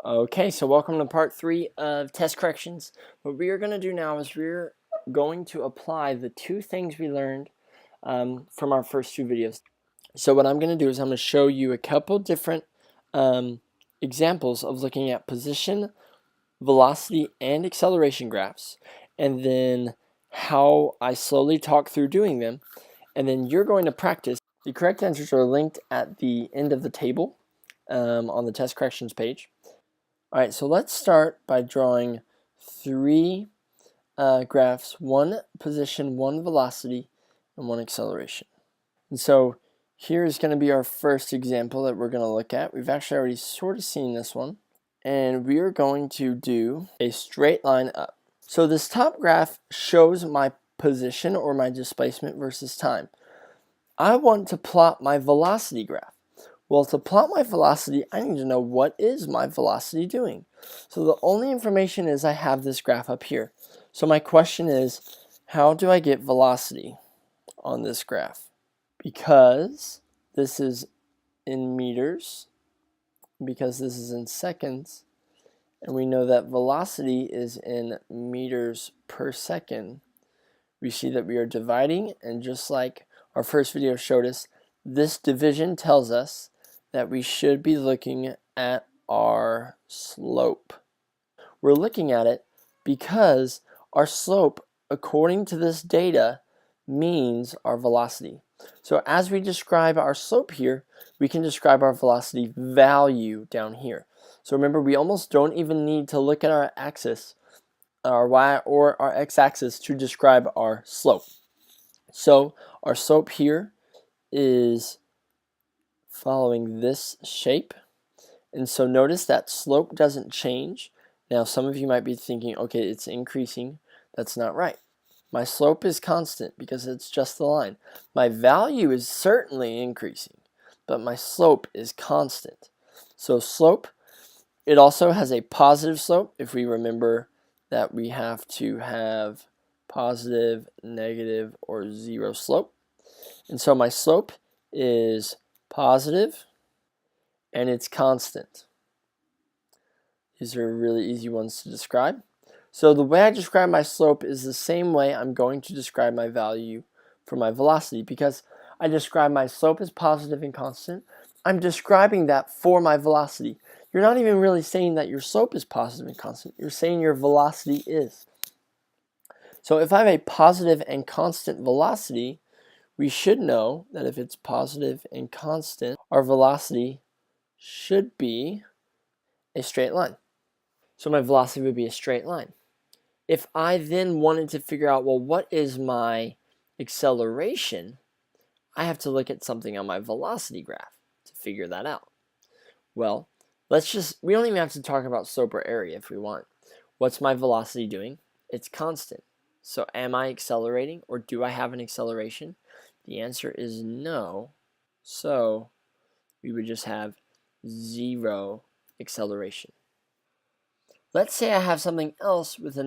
Okay, so welcome to part 3 of test corrections. What we are going to do now is we're going to apply the two things we learned from our first two videos. So what I'm going to do is I'm going to show you a couple different examples of looking at position, velocity, and acceleration graphs, and then how I slowly talk through doing them, and then you're going to practice. The correct answers are linked at the end of the table on the test corrections page. Alright, so let's start by drawing three graphs, one position, one velocity, and one acceleration. And so here is going to be our first example that we're going to look at. We've actually already sort of seen this one. And we are going to do a straight line up. So this top graph shows my position or my displacement versus time. I want to plot my velocity graph. Well, to plot my velocity, I need to know what is my velocity doing. So the only information is I have this graph up here. So my question is, how do I get velocity on this graph? Because this is in meters, because this is in seconds, and we know that velocity is in meters per second, we see that we are dividing, and just like our first video showed us, this division tells us that we should be looking at our slope. We're looking at it because our slope, according to this data, means our velocity. So as we describe our slope here, we can describe our velocity value down here. So remember, we almost don't even need to look at our axis, our y or our x-axis, to describe our slope. So our slope here is following this shape, and so notice that slope doesn't change. Now some of you might be thinking, okay, it's increasing. That's not right. My slope is constant because it's just the line. My value is certainly increasing, but my slope is constant. So slope, it also has a positive slope if we remember that we have to have positive, negative, or zero slope. And so my slope is positive, and it's constant. These are really easy ones to describe. So the way I describe my slope is the same way I'm going to describe my value for my velocity, because I describe my slope as positive and constant. I'm describing that for my velocity. You're not even really saying that your slope is positive and constant. You're saying your velocity is. So if I have a positive and constant velocity, we should know that if it's positive and constant, our velocity should be a straight line. So my velocity would be a straight line. If I then wanted to figure out, well, what is my acceleration, I have to look at something on my velocity graph to figure that out. Well, we don't even have to talk about slope or area if we want. What's my velocity doing? It's constant. So am I accelerating, or do I have an acceleration? The answer is no. So we would just have zero acceleration. Let's say I have something else with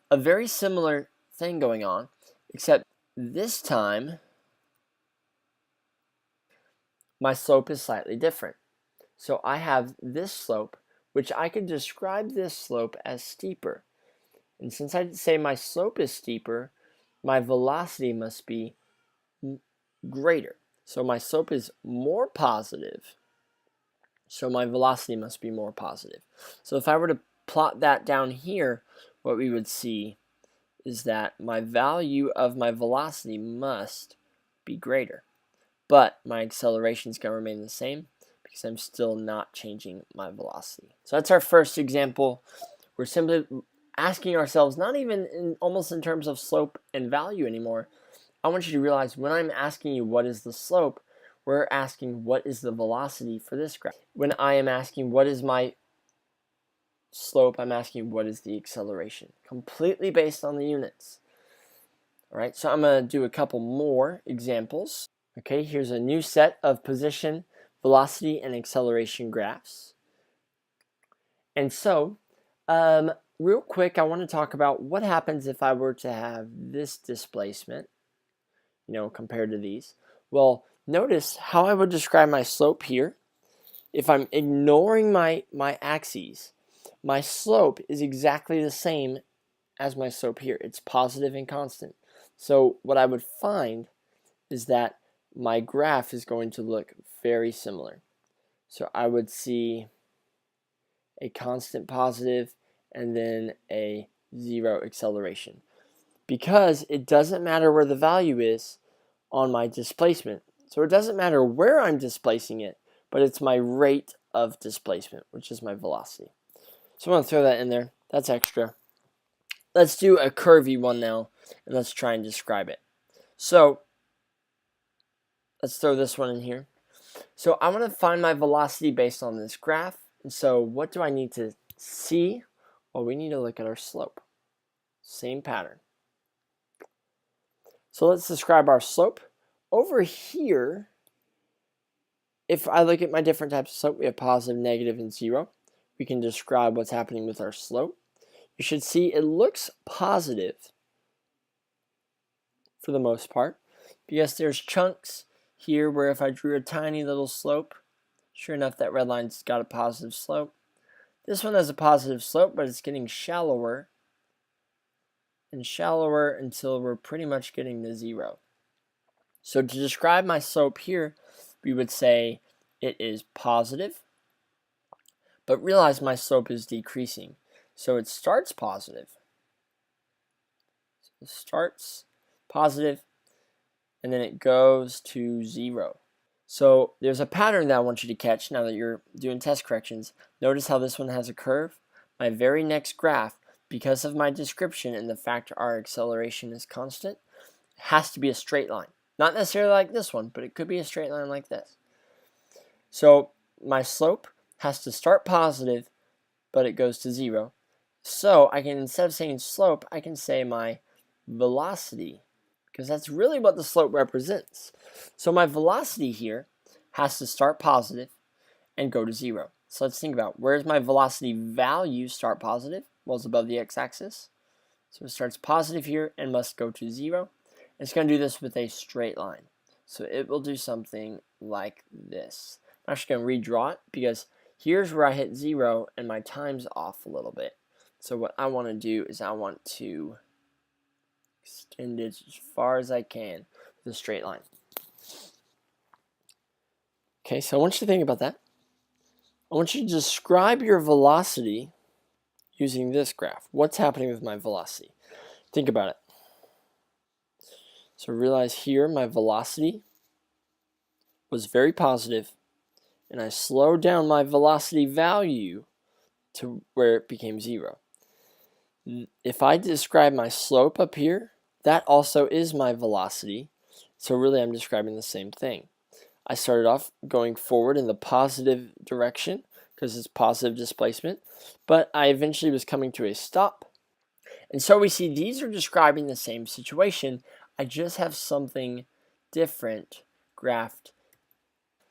a very similar thing going on, except this time my slope is slightly different. So I have this slope, which I could describe this slope as steeper. And since I say my slope is steeper, my velocity must be greater. So my slope is more positive, so my velocity must be more positive. So if I were to plot that down here, what we would see is that my value of my velocity must be greater. But my acceleration is going to remain the same because I'm still not changing my velocity. So that's our first example. We're simply asking ourselves, not even almost in terms of slope and value anymore. I want you to realize when I'm asking you what is the slope, we're asking what is the velocity for this graph. When I am asking what is my slope, I'm asking what is the acceleration, completely based on the units. All right, so I'm going to do a couple more examples. Okay, here's a new set of position, velocity, and acceleration graphs. And so, real quick, I want to talk about what happens if I were to have this displacement, compared to these. Well, notice how I would describe my slope here if I'm ignoring my axes, my slope is exactly the same as my slope here. It's positive and constant. So what I would find is that my graph is going to look very similar. So I would see a constant positive and then a 0 acceleration, because it doesn't matter where the value is on my displacement. So it doesn't matter where I'm displacing it, but it's my rate of displacement, which is my velocity. So I'm going to throw that in there. That's extra. Let's do a curvy one now, and let's try and describe it. So let's throw this one in here. So I want to find my velocity based on this graph. And so what do I need to see? Well, we need to look at our slope. Same pattern. So let's describe our slope. Over here, if I look at my different types of slope, we have positive, negative, and 0. We can describe what's happening with our slope. You should see it looks positive for the most part, because there's chunks here where if I drew a tiny little slope, sure enough, that red line's got a positive slope. This one has a positive slope, but it's getting shallower and shallower until we're pretty much getting to 0. So to describe my slope here, we would say it is positive, but realize my slope is decreasing. So it starts positive. So it starts positive, and then it goes to 0. So there's a pattern that I want you to catch now that you're doing test corrections. Notice how this one has a curve. My very next graph, because of my description and the fact our acceleration is constant, has to be a straight line. Not necessarily like this one, but it could be a straight line like this. So my slope has to start positive, but it goes to 0. So I can, instead of saying slope, I can say my velocity, because that's really what the slope represents. So my velocity here has to start positive and go to 0. So let's think about, where's my velocity value start positive? Well, it's above the x-axis. So it starts positive here and must go to 0. It's going to do this with a straight line. So it will do something like this. I'm actually going to redraw it, because here's where I hit 0 and my time's off a little bit. So what I want to do is I want to extend it as far as I can with a straight line. Okay, so I want you to think about that. I want you to describe your velocity using this graph. What's happening with my velocity? Think about it. So realize here my velocity was very positive, and I slowed down my velocity value to where it became 0. If I describe my slope up here, that also is my velocity. So really I'm describing the same thing. I started off going forward in the positive direction because it's positive displacement, but I eventually was coming to a stop. And so we see these are describing the same situation. I just have something different graphed.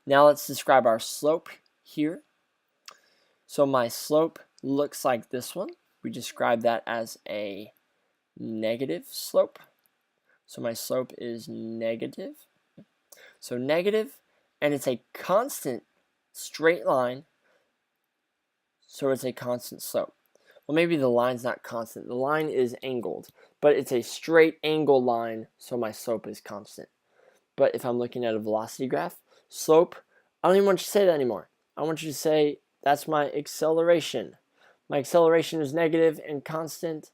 Now let's describe our slope here. So my slope looks like this one. We describe that as a negative slope. So my slope is negative. So negative, and it's a constant straight line, so it's a constant slope. Well, maybe the line's not constant. The line is angled, but it's a straight angle line, so my slope is constant. But if I'm looking at a velocity graph, slope, I don't even want you to say that anymore. I want you to say that's my acceleration. My acceleration is negative and constant.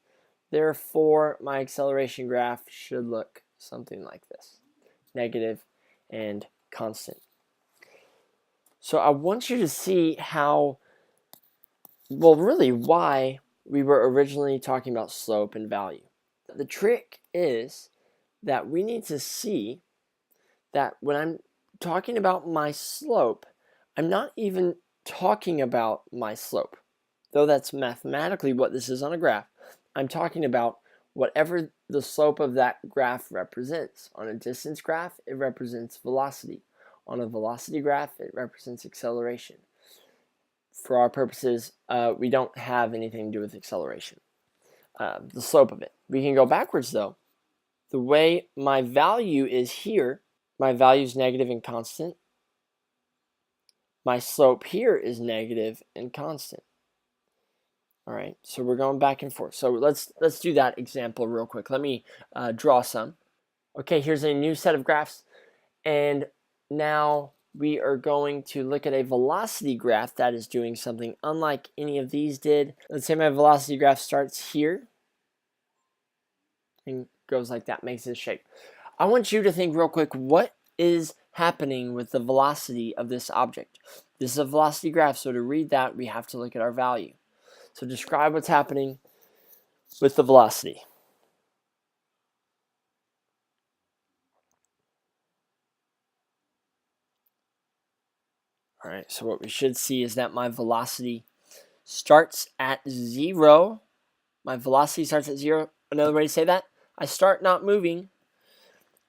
Therefore, my acceleration graph should look something like this. Negative and constant. So I want you to see how, well, really why we were originally talking about slope and value. The trick is that we need to see that when I'm talking about my slope, I'm not even talking about my slope, though that's mathematically what this is on a graph. I'm talking about whatever the slope of that graph represents. On a distance graph, it represents velocity. On a velocity graph, it represents acceleration. For our purposes, we don't have anything to do with acceleration, the slope of it. We can go backwards though. The way my value is here, my value is negative and constant. my slope here is negative and constant. All right, so we're going back and forth. So let's do that example real quick. Let me draw some. Okay, here's a new set of graphs, and now we are going to look at a velocity graph that is doing something unlike any of these did. Let's say my velocity graph starts here and goes like that, makes this shape. I want you to think real quick, what is happening with the velocity of this object? This is a velocity graph, so to read that, we have to look at our value. So describe what's happening with the velocity. All right, so what we should see is that my velocity starts at 0. My velocity starts at 0. Another way to say that, I start not moving,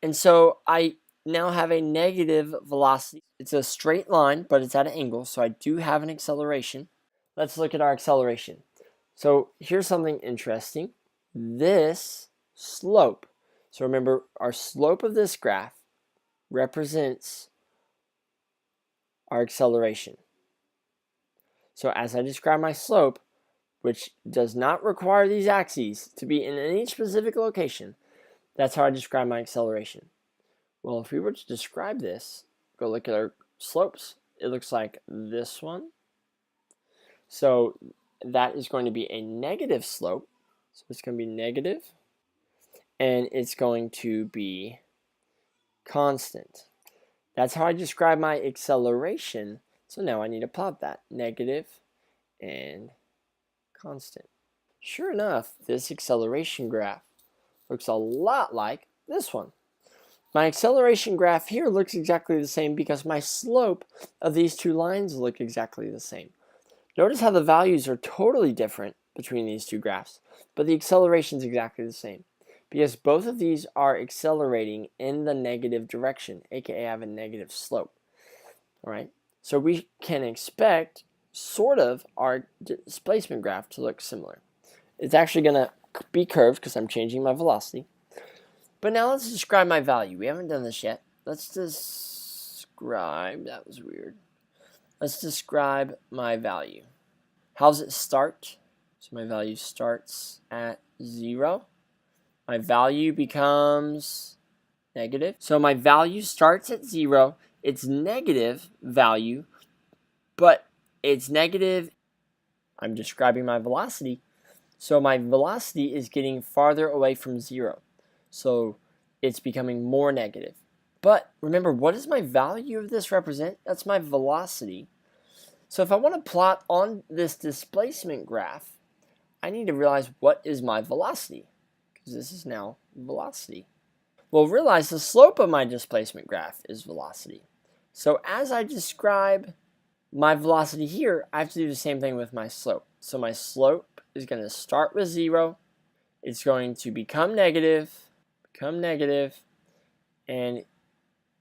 and so I now have a negative velocity. It's a straight line, but it's at an angle, so I do have an acceleration. Let's look at our acceleration. So here's something interesting. This slope, so remember, our slope of this graph represents our acceleration. So as I describe my slope, which does not require these axes to be in any specific location, that's how I describe my acceleration. Well, if we were to describe this, go look at our slopes, it looks like this one. So that is going to be a negative slope. So it's going to be negative, and it's going to be constant. That's how I describe my acceleration. So now I need to plot that, negative and constant. Sure enough, this acceleration graph looks a lot like this one. My acceleration graph here looks exactly the same because my slope of these two lines look exactly the same. Notice how the values are totally different between these two graphs, but the acceleration is exactly the same because both of these are accelerating in the negative direction, aka I have a negative slope. All right, so we can expect sort of our displacement graph to look similar. It's actually going to be curved because I'm changing my velocity. But now let's describe my value. We haven't done this yet. Let's describe, that was weird. Let's describe my value. How does it start? So my value starts at 0. My value becomes negative. So my value starts at 0. It's negative value, but it's negative. I'm describing my velocity. So my velocity is getting farther away from 0. So it's becoming more negative. But remember, what does my value of this represent? That's my velocity. So if I want to plot on this displacement graph, I need to realize what is my velocity, because this is now velocity. Well, realize the slope of my displacement graph is velocity. So as I describe my velocity here, I have to do the same thing with my slope. So my slope is going to start with 0. It's going to become negative, and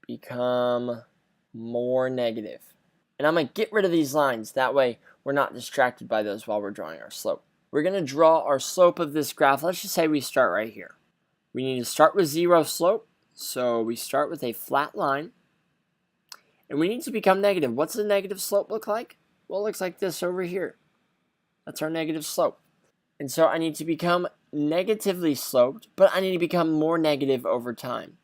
become more negative. And I'm going to get rid of these lines. That way we're not distracted by those while we're drawing our slope. We're going to draw our slope of this graph. Let's just say we start right here. We need to start with 0 slope. So we start with a flat line. And we need to become negative. What's the negative slope look like? Well, it looks like this over here. That's our negative slope. And so I need to become negatively sloped, but I need to become more negative over time.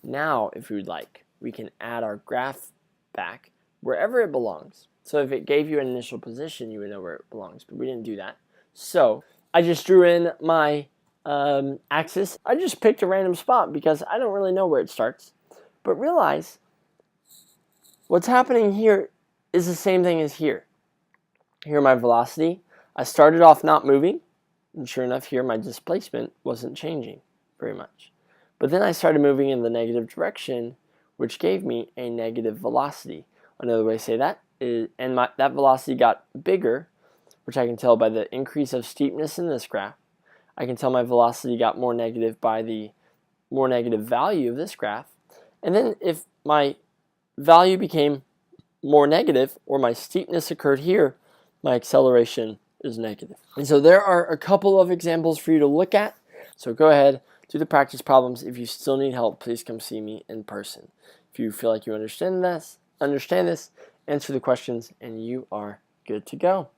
Now, if we would like, we can add our graph back wherever it belongs. So if it gave you an initial position, you would know where it belongs, but we didn't do that. So I just drew in my axis. I just picked a random spot because I don't really know where it starts. But realize what's happening here is the same thing as here. Here my velocity. I started off not moving, and sure enough here my displacement wasn't changing very much. But then I started moving in the negative direction, which gave me a negative velocity. Another way to say that is, and that velocity got bigger, which I can tell by the increase of steepness in this graph. I can tell my velocity got more negative by the more negative value of this graph. And then if my value became more negative, or my steepness occurred here, my acceleration is negative. And so there are a couple of examples for you to look at. So go ahead, do the practice problems. If you still need help, please come see me in person. If you feel like you understand this, answer the questions, and you are good to go.